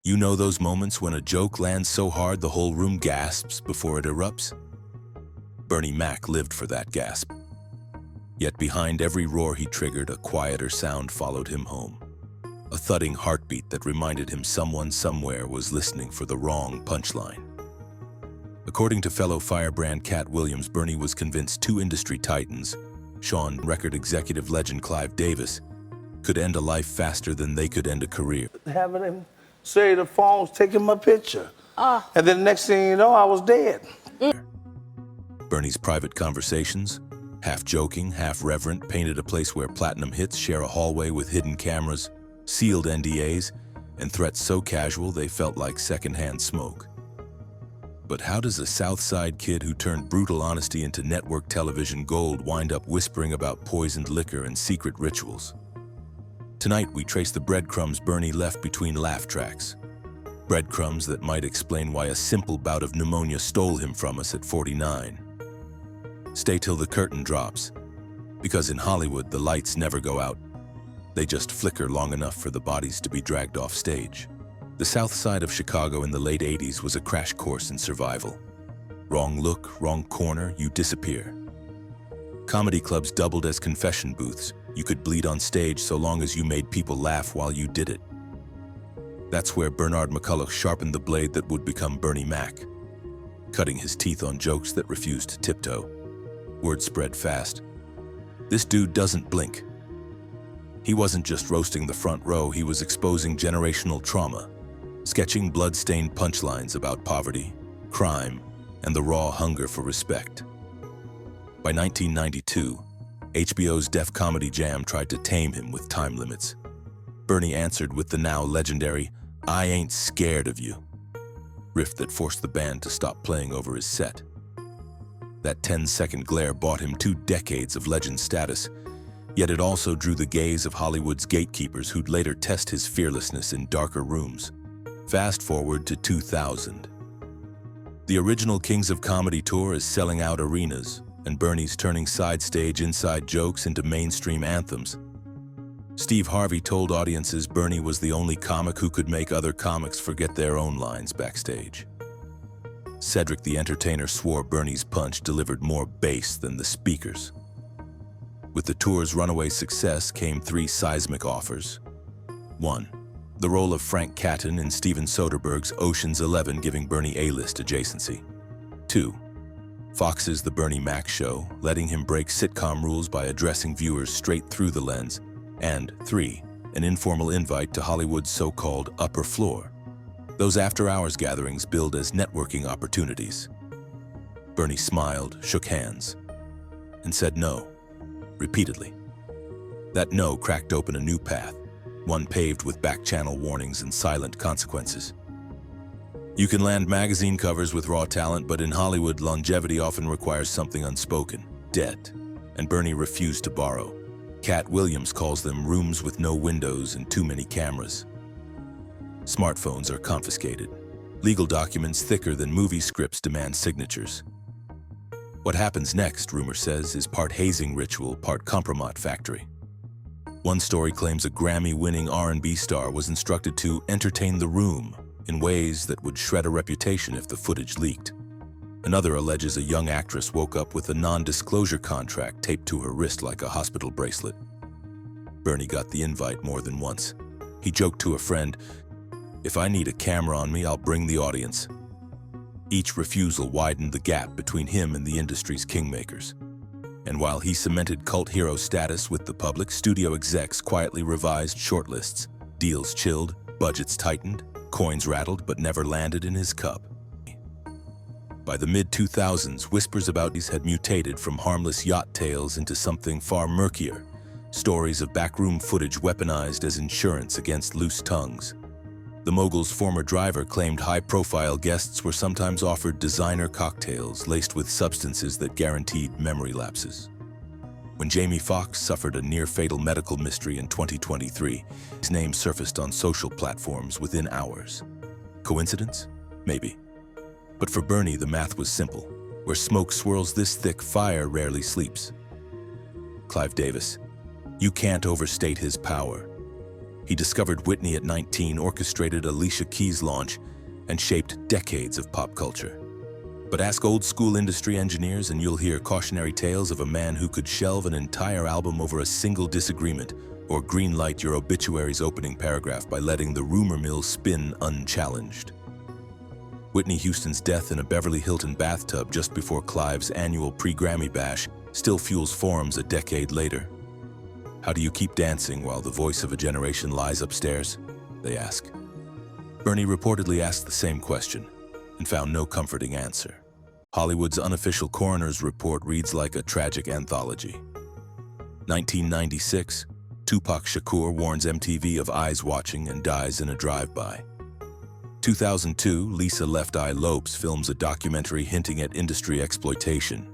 You know those moments when a joke lands so hard the whole room gasps before it erupts? Bernie Mac lived for that gasp. Yet behind every roar he triggered, a quieter sound followed him home. A thudding heartbeat that reminded him someone somewhere was listening for the wrong punchline. According to fellow firebrand Katt Williams, Bernie was convinced two industry titans, Sean record executive legend Clive Davis, could end a life faster than they could end a career. Having him say the phone's taking my picture. And then the next thing you know, I was dead. Bernie's private conversations, half joking, half reverent, painted a place where platinum hits share a hallway with hidden cameras, sealed NDAs, and threats so casual they felt like secondhand smoke. But how does a South Side kid who turned brutal honesty into network television gold wind up whispering about poisoned liquor and secret rituals? Tonight, we trace the breadcrumbs Bernie left between laugh tracks. Breadcrumbs that might explain why a simple bout of pneumonia stole him from us at 49. Stay till the curtain drops, because in Hollywood, the lights never go out. They just flicker long enough for the bodies to be dragged off stage. The South Side of Chicago in the late 80s was a crash course in survival. Wrong look, wrong corner, you disappear. Comedy clubs doubled as confession booths. You could bleed on stage so long as you made people laugh while you did it. That's where Bernard McCulloch sharpened the blade that would become Bernie Mac, cutting his teeth on jokes that refused to tiptoe. Word spread fast. This dude doesn't blink. He wasn't just roasting the front row, he was exposing generational trauma, sketching blood-stained punchlines about poverty, crime, and the raw hunger for respect. By 1992, HBO's Def Comedy Jam tried to tame him with time limits. Bernie answered with the now legendary, "I ain't scared of you," riff that forced the band to stop playing over his set. That 10-second glare bought him 2 decades of legend status, yet it also drew the gaze of Hollywood's gatekeepers who'd later test his fearlessness in darker rooms. Fast forward to 2000. The original Kings of Comedy tour is selling out arenas, and Bernie's turning side stage inside jokes into mainstream anthems. Steve Harvey told audiences Bernie was the only comic who could make other comics forget their own lines backstage. Cedric the Entertainer swore Bernie's punch delivered more bass than the speakers. With the tour's runaway success came 3 seismic offers. 1. The role of Frank Catton in Steven Soderbergh's Ocean's 11, giving Bernie A-list adjacency. 2. Fox's The Bernie Mac Show, letting him break sitcom rules by addressing viewers straight through the lens. And 3. An informal invite to Hollywood's so-called upper floor. Those after-hours gatherings billed as networking opportunities. Bernie smiled, shook hands, and said no, repeatedly. That no cracked open a new path, one paved with back-channel warnings and silent consequences. You can land magazine covers with raw talent, but in Hollywood, longevity often requires something unspoken, debt, and Bernie refused to borrow. Katt Williams calls them rooms with no windows and too many cameras. Smartphones are confiscated. Legal documents thicker than movie scripts demand signatures. What happens next, rumor says, is part hazing ritual, part compromat factory. One story claims a Grammy-winning R&B star was instructed to entertain the room in ways that would shred a reputation if the footage leaked. Another alleges a young actress woke up with a non-disclosure contract taped to her wrist like a hospital bracelet. Bernie got the invite more than once. He joked to a friend, "If I need a camera on me, I'll bring the audience." Each refusal widened the gap between him and the industry's kingmakers. And while he cemented cult hero status with the public, studio execs quietly revised shortlists. Deals chilled, budgets tightened, coins rattled but never landed in his cup. By the mid-2000s, whispers about these had mutated from harmless yacht tales into something far murkier. Stories of backroom footage weaponized as insurance against loose tongues. The mogul's former driver claimed high-profile guests were sometimes offered designer cocktails laced with substances that guaranteed memory lapses. When Jamie Foxx suffered a near-fatal medical mystery in 2023, his name surfaced on social platforms within hours. Coincidence? Maybe. But for Bernie, the math was simple. Where smoke swirls this thick, fire rarely sleeps. Clive Davis. You can't overstate his power. He discovered Whitney at 19, orchestrated Alicia Keys' launch, and shaped decades of pop culture. But ask old school industry engineers and you'll hear cautionary tales of a man who could shelve an entire album over a single disagreement or greenlight your obituary's opening paragraph by letting the rumor mill spin unchallenged. Whitney Houston's death in a Beverly Hilton bathtub just before Clive's annual pre-Grammy bash still fuels forums a decade later. How do you keep dancing while the voice of a generation lies upstairs? They ask. Bernie reportedly asked the same question and found no comforting answer. Hollywood's unofficial coroner's report reads like a tragic anthology. 1996, Tupac Shakur warns MTV of eyes watching and dies in a drive-by. 2002, Lisa Left Eye Lopes films a documentary hinting at industry exploitation.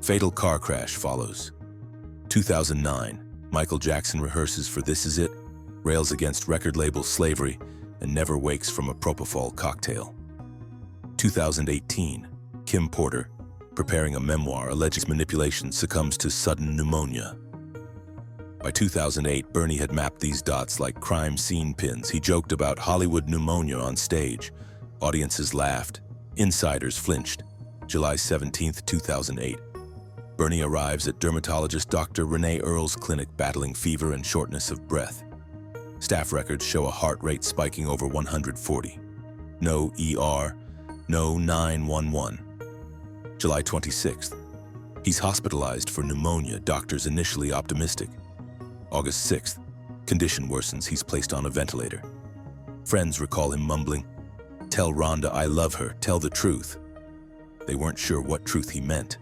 Fatal car crash follows. 2009, Michael Jackson rehearses for This Is It, rails against record label slavery, and never wakes from a propofol cocktail. 2018, Kim Porter, preparing a memoir alleging manipulation, succumbs to sudden pneumonia. By 2008, Bernie had mapped these dots like crime scene pins. He joked about Hollywood pneumonia on stage. Audiences laughed. Insiders flinched. July 17, 2008. Bernie arrives at dermatologist Dr. Renee Earle's clinic battling fever and shortness of breath. Staff records show a heart rate spiking over 140. No ER, no 911. July 26th. He's hospitalized for pneumonia, doctors initially optimistic. August 6th. Condition worsens, he's placed on a ventilator. Friends recall him mumbling, "Tell Rhonda I love her, tell the truth." They weren't sure what truth he meant.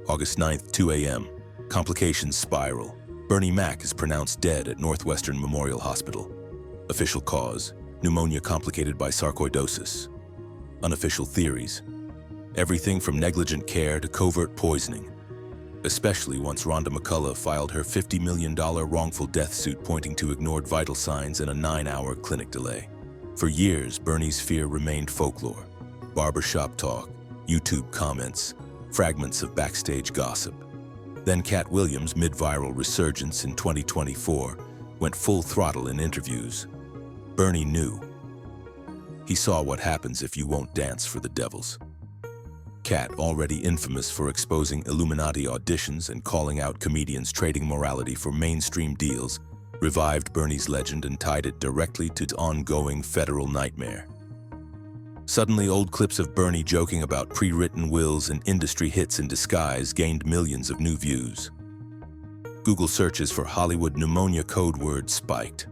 August 9th, 2 a.m. Complications spiral. Bernie Mac is pronounced dead at Northwestern Memorial Hospital. Official cause, pneumonia complicated by sarcoidosis. Unofficial theories, everything from negligent care to covert poisoning, especially once Rhonda McCullough filed her $50 million wrongful death suit pointing to ignored vital signs and a 9-hour clinic delay. For years, Bernie's fear remained folklore. Barbershop talk, YouTube comments, fragments of backstage gossip. Then Katt Williams' mid-viral resurgence in 2024 went full throttle in interviews. Bernie knew. He saw what happens if you won't dance for the devils. Katt, already infamous for exposing Illuminati auditions and calling out comedians trading morality for mainstream deals, revived Bernie's legend and tied it directly to its ongoing federal nightmare. Suddenly, old clips of Bernie joking about pre-written wills and industry hits in disguise gained millions of new views. Google searches for Hollywood pneumonia code word spiked.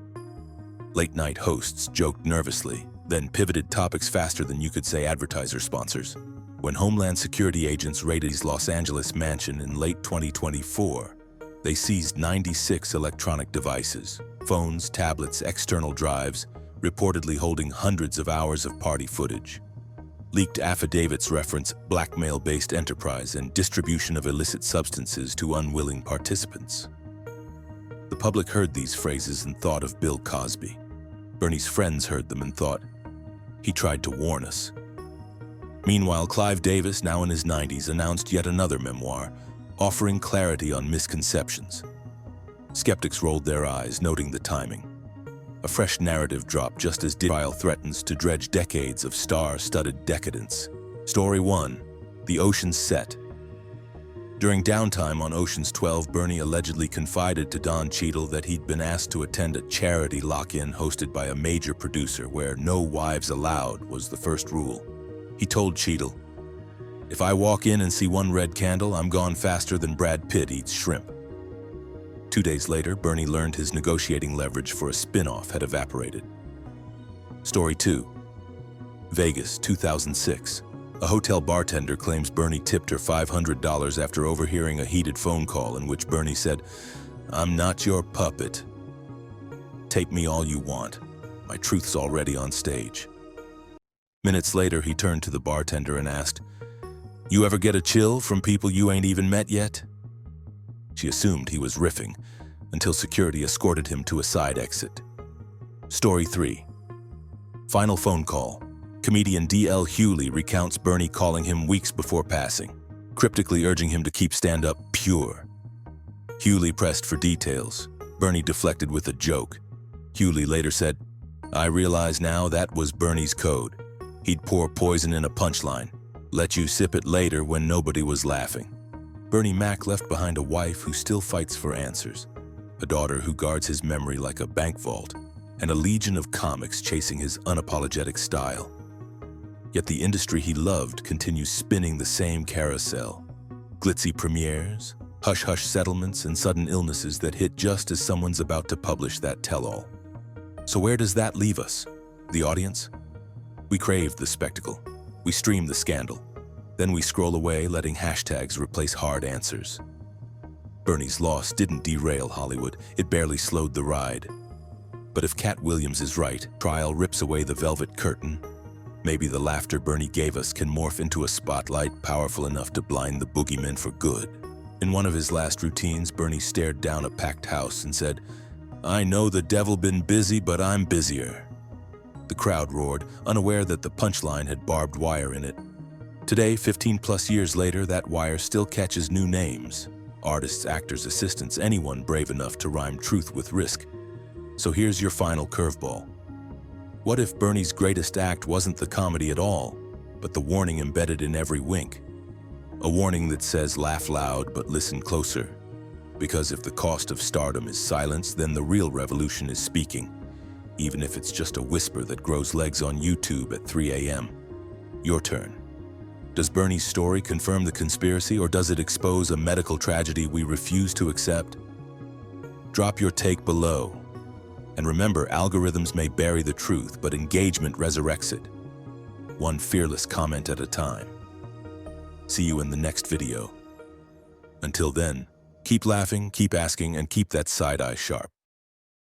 Late-night hosts joked nervously, then pivoted topics faster than you could say advertiser sponsors. When Homeland Security agents raided his Los Angeles mansion in late 2024, they seized 96 electronic devices, phones, tablets, external drives, reportedly holding hundreds of hours of party footage. Leaked affidavits reference blackmail-based enterprise and distribution of illicit substances to unwilling participants. The public heard these phrases and thought of Bill Cosby. Bernie's friends heard them and thought, he tried to warn us. Meanwhile, Clive Davis, now in his 90s, announced yet another memoir, offering clarity on misconceptions. Skeptics rolled their eyes, noting the timing. A fresh narrative dropped just as trial threatens to dredge decades of star-studded decadence. Story 1. The Ocean's Set. During downtime on Ocean's 12, Bernie allegedly confided to Don Cheadle that he'd been asked to attend a charity lock-in hosted by a major producer where no wives allowed was the first rule. He told Cheadle, "If I walk in and see one red candle, I'm gone faster than Brad Pitt eats shrimp." 2 days later, Bernie learned his negotiating leverage for a spin-off had evaporated. Story 2. Vegas, 2006. A hotel bartender claims Bernie tipped her $500 after overhearing a heated phone call in which Bernie said, "I'm not your puppet. Tape me all you want. My truth's already on stage." Minutes later, he turned to the bartender and asked, "You ever get a chill from people you ain't even met yet?" She assumed he was riffing, until security escorted him to a side exit. Story 3. Final phone call. Comedian D.L. Hewley recounts Bernie calling him weeks before passing, cryptically urging him to keep stand-up pure. Hewley pressed for details. Bernie deflected with a joke. Hewley later said, "I realize now that was Bernie's code. He'd pour poison in a punchline, let you sip it later when nobody was laughing." Bernie Mac left behind a wife who still fights for answers, a daughter who guards his memory like a bank vault, and a legion of comics chasing his unapologetic style. Yet the industry he loved continues spinning the same carousel. Glitzy premieres, hush-hush settlements, and sudden illnesses that hit just as someone's about to publish that tell-all. So where does that leave us, the audience? We crave the spectacle. We stream the scandal. Then we scroll away, letting hashtags replace hard answers. Bernie's loss didn't derail Hollywood. It barely slowed the ride. But if Katt Williams is right, trial rips away the velvet curtain, maybe the laughter Bernie gave us can morph into a spotlight powerful enough to blind the boogeymen for good. In one of his last routines, Bernie stared down a packed house and said, "I know the devil been busy, but I'm busier." The crowd roared, unaware that the punchline had barbed wire in it. Today, 15+ years later, that wire still catches new names. Artists, actors, assistants, anyone brave enough to rhyme truth with risk. So here's your final curveball. What if Bernie's greatest act wasn't the comedy at all, but the warning embedded in every wink? A warning that says, laugh loud, but listen closer. Because if the cost of stardom is silence, then the real revolution is speaking, even if it's just a whisper that grows legs on YouTube at 3 a.m. Your turn. Does Bernie's story confirm the conspiracy, or does it expose a medical tragedy we refuse to accept? Drop your take below. And remember, algorithms may bury the truth, but engagement resurrects it. One fearless comment at a time. See you in the next video. Until then, keep laughing, keep asking, and keep that side eye sharp.